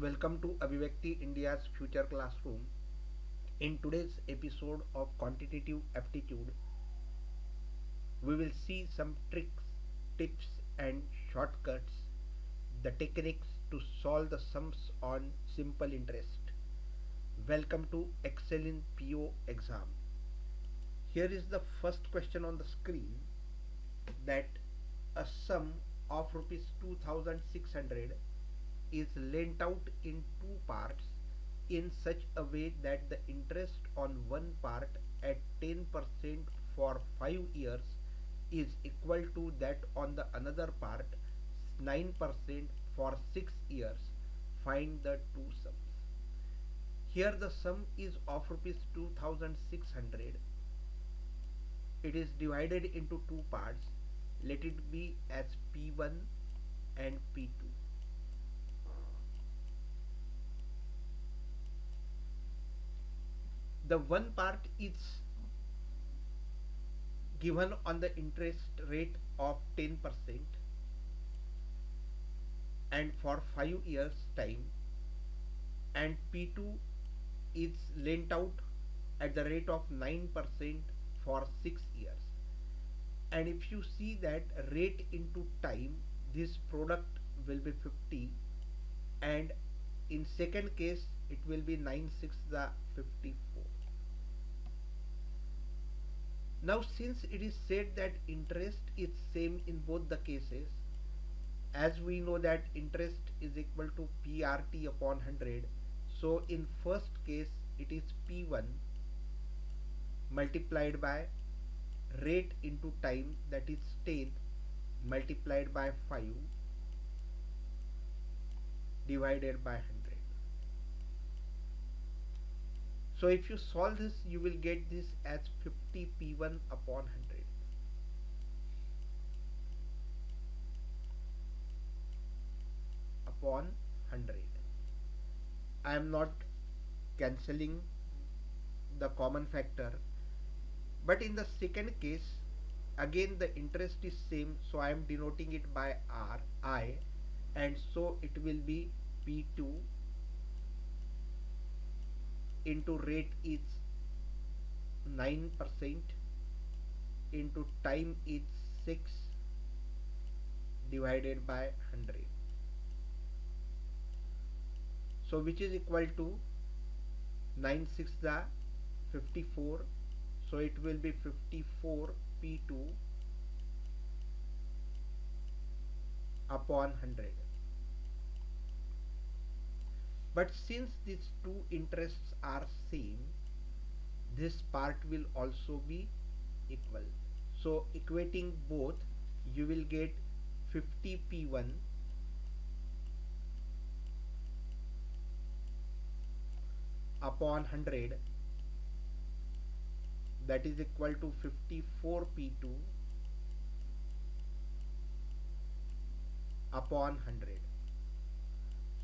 welcome to Abhivakti India's Future Classroom. In today's episode of Quantitative Aptitude, we will see some tricks, tips, and shortcuts, the techniques to solve the sums on simple interest. Welcome to Excel PO exam. Here is the first question on the screen that a sum of rupees 2600 is lent out in two parts in such a way that the interest on one part at 10% for 5 years is equal to that on the another part 9% for 6 years. Find the two sums. Here the sum is of rupees 2600. It is divided into two parts. Let it be as P1 and P2. The one part is given on the interest rate of 10% and for 5 years time, and P2 is lent out at the rate of 9% for 6 years. And if you see that rate into time, this product will be 50, and in second case it will be 9 6 the 54. Now since it is said that interest is same in both the cases, as we know that interest is equal to PRT upon 100, so in first case it is P1 multiplied by rate into time, that is 10 multiplied by 5 divided by 100. So if you solve this, you will get this as 50 P1 upon 100. Upon 100. I am not cancelling the common factor, but in the second case again the interest is same, so I am denoting it by I, and so it will be P2 into rate is 9% into time is 6 divided by 100. So which is equal to 9 6 the 54, so it will be 54 P2 upon 100. But since these two interests are same, this part will also be equal. So equating both, you will get 50 P1 upon 100, that is equal to 54 P2 upon 100.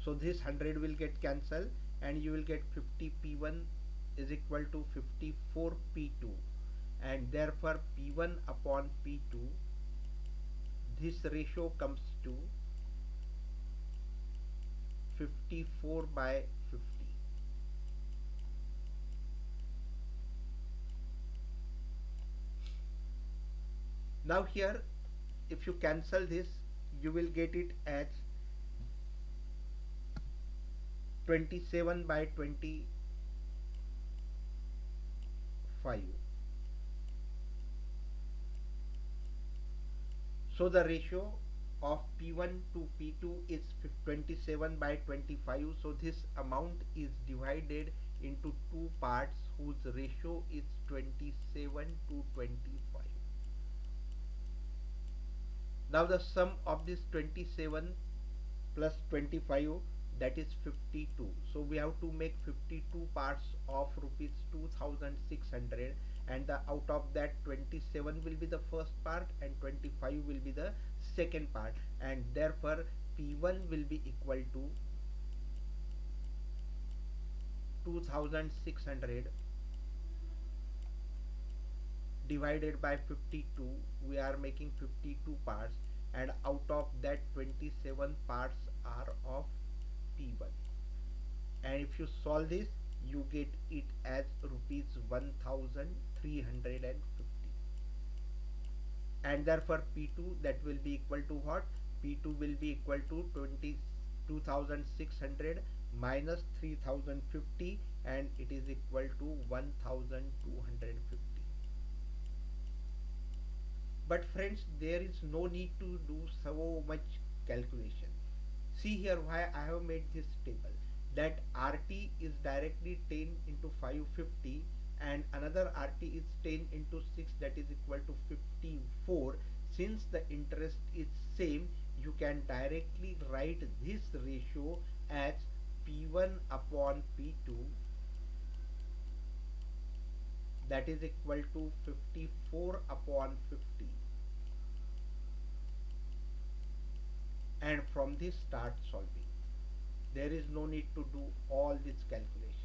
So this 100 will get cancelled and you will get 50 P1 is equal to 54 P2, and therefore P1 upon P2, this ratio comes to 54 by 50. Now here if you cancel this, you will get it as 27 by 25. So the ratio of P1 to P2 is 27 by 25. So this amount is divided into two parts whose ratio is 27 to 25. Now the sum of this 27 plus 25, that is 52. So we have to make 52 parts of rupees 2600, and out of that 27 will be the first part and 25 will be the second part, and therefore P1 will be equal to 2600 divided by 52. We are making 52 parts, and out of that 27 parts are of P1. and if you solve this, you get it as rupees 1350, and therefore P2 that will be equal to what? P2 will be equal to 22,600 minus 3050, and it is equal to 1250. But friends, there is no need to do so much calculation. See here why I have made this table. That RT is directly 10 into 550, and another RT is 10 into 6, that is equal to 54. Since the interest is same, you can directly write this ratio as P1 upon P2, that is equal to 54 upon 50. And from this start solving. There is no need to do all these calculations.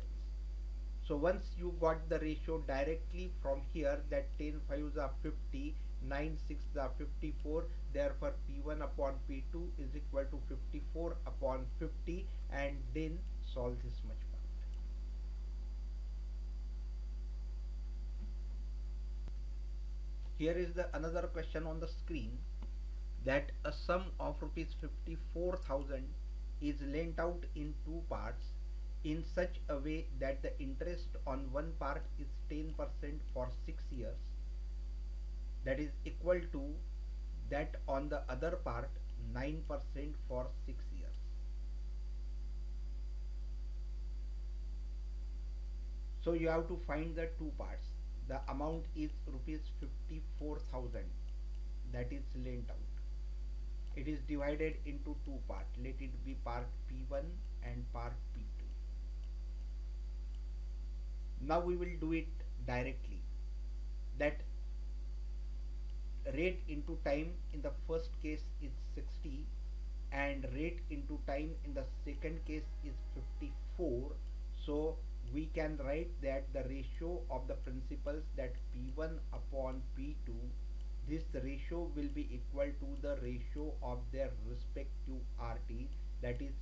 So once you got the ratio directly from here, that 10 5s are 50, 9 6s are 54, therefore P1 upon P2 is equal to 54 upon 50, and then solve this much part. Here is the another question on the screen, that a sum of rupees 54,000 is lent out in two parts in such a way that the interest on one part is 10% for 6 years, that is equal to that on the other part 9% for 6 years. So you have to find the two parts. The amount is rupees 54,000, that is lent out. It is divided into two parts. Let it be part P1 and part P2. Now we will do it directly. That rate into time in the first case is 60, and rate into time in the second case is 54. So we can write that the ratio of the principals, that P1 upon P2, this ratio will be equal to the ratio of their respective RT, that is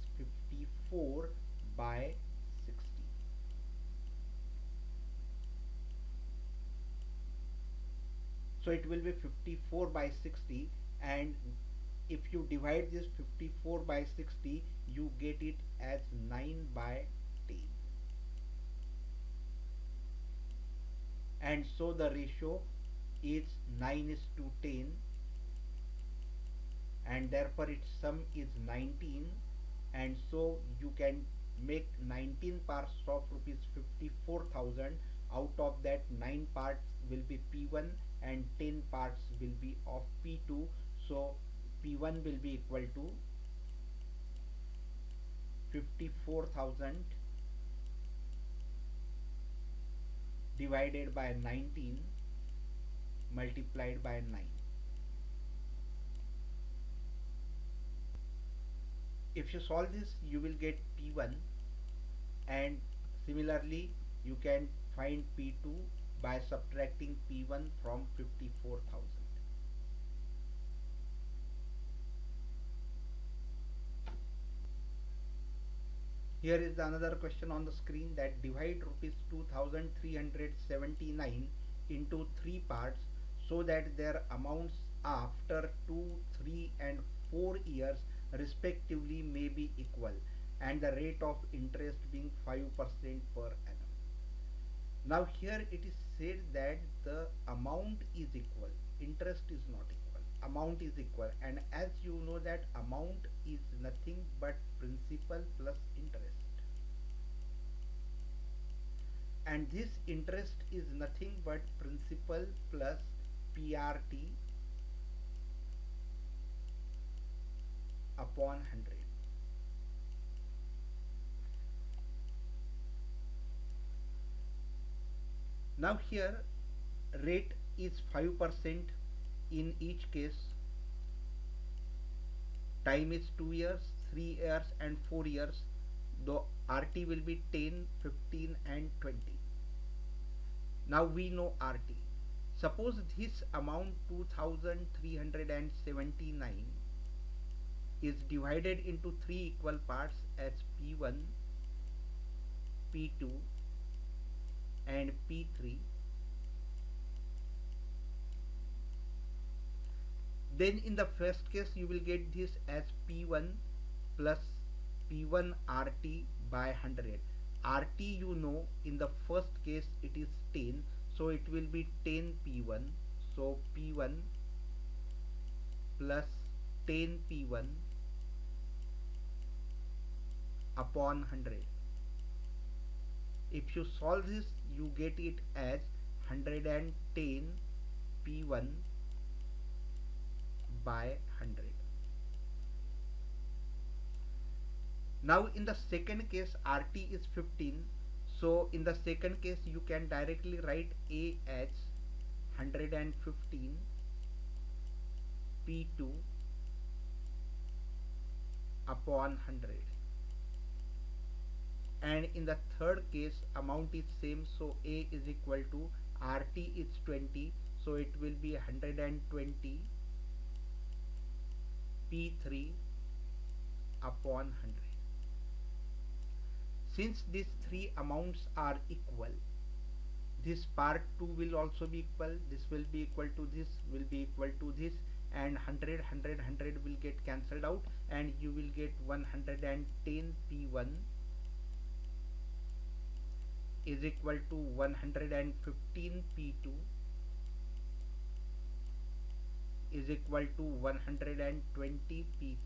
54 by 60. So it will be 54 by 60, and if you divide this 54 by 60, you get it as 9 by 10. And so the ratio is 9 is to 10, and therefore its sum is 19, and so you can make 19 parts of rupees 54,000. Out of that, 9 parts will be P1 and 10 parts will be of P2. So P1 will be equal to 54,000 divided by 19 multiplied by 9. If you solve this, you will get P1, and similarly you can find P2 by subtracting P1 from 54,000. Here is another question on the screen, that divide rupees 2,379 into 3 parts so that their amounts after 2, 3 and 4 years respectively may be equal, and the rate of interest being 5% per annum. Now here it is said that the amount is equal, interest is not equal, amount is equal, and as you know that amount is nothing but principal plus interest, and this interest is nothing but principal plus PRT upon 100. Now here rate is 5% in each case, time is 2 years, 3 years and 4 years. The RT will be 10, 15 and 20. Now we know RT. Suppose this amount 2,379 is divided into 3 equal parts as P1, P2 and P3. Then in the first case you will get this as P1 plus P1 RT by 100. RT, you know, in the first case it is 10, so it will be 10 P1. So P1 plus 10 P1 upon 100. If you solve this, you get it as 110 P1 by 100. Now in the second case RT is 15, so in the second case you can directly write A as 115 P2 upon 100. And in the third case amount is same, so A is equal to RT is 20, so it will be 120 P3 upon 100. Since these three amounts are equal, this part 2 will also be equal, this will be equal to this, will be equal to this, and 100 will get cancelled out, and you will get 110 P1 is equal to 115 P2 is equal to 120 P3.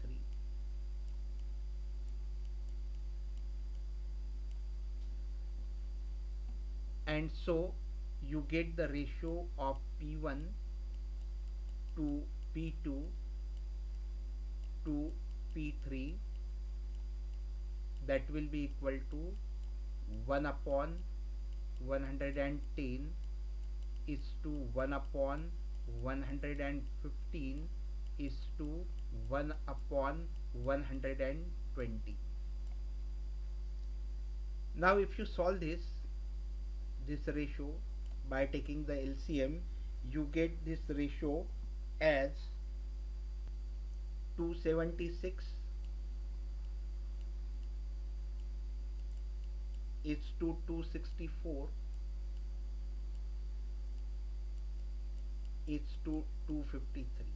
And so you get the ratio of P1 to P2 to P3, that will be equal to 1 upon 110 is to 1 upon 115 is to 1 upon 120. Now if you solve this ratio by taking the LCM, you get this ratio as 276 is to 264 is to 253.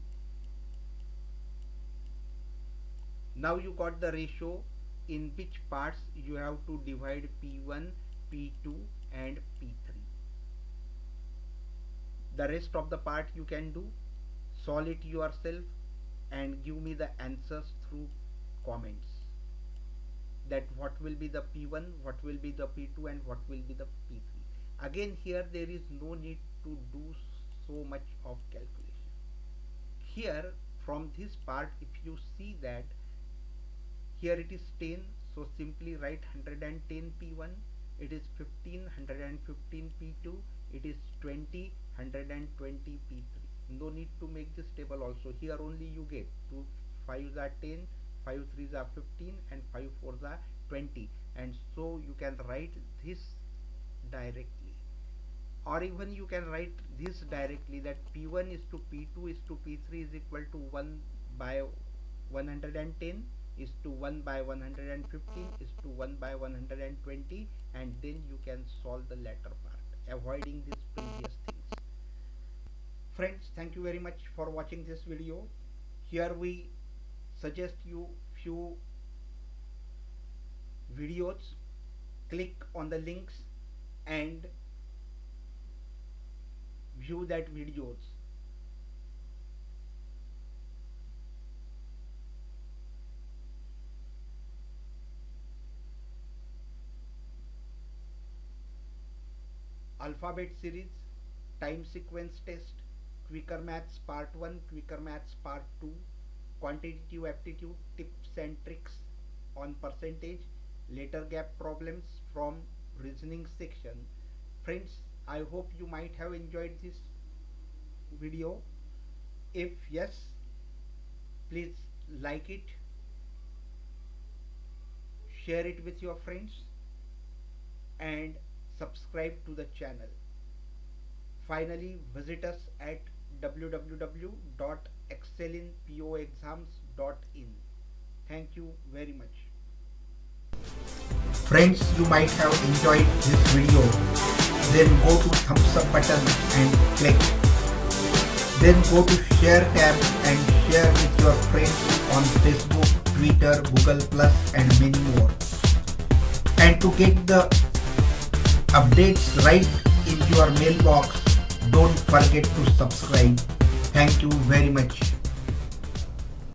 Now you got the ratio in which parts you have to divide P1, P2 and P3. The rest of the part you can do, solve it yourself and give me the answers through comments, that what will be the P1, what will be the P2 and what will be the P3. Again here there is no need to do so much of calculation. Here from this part, if you see that here it is 10, so simply write 110 P1, it is 15, 115 P2, it is 20, 120 P3. No need to make this table also. Here only you get 2 5s are 10, 5 3s are 15 and 5 4s are 20, and so you can write this directly, or even you can write this directly, that P1 is to P2 is to P3 is equal to 1 by 110 is to 1 by 115 is to 1 by 120, and then you can solve the latter part, avoiding these previous things. Friends, thank you very much for watching this video. Here we suggest you few videos. Click on the links and view that videos. Alphabet series, time sequence test, quicker maths part 1, quicker maths part 2, quantitative aptitude tips and tricks on percentage, letter gap problems from reasoning section. Friends, I hope you might have enjoyed this video. If yes, please like it, share it with your friends and subscribe to the channel. Finally, visit us at www.excelinpoexams.in. Thank you very much. Friends, you might have enjoyed this video. Then go to thumbs up button and click. Then go to share tab and share with your friends on Facebook, Twitter, Google Plus and many more. And to get the updates right in your mailbox, don't forget to subscribe. Thank you very much.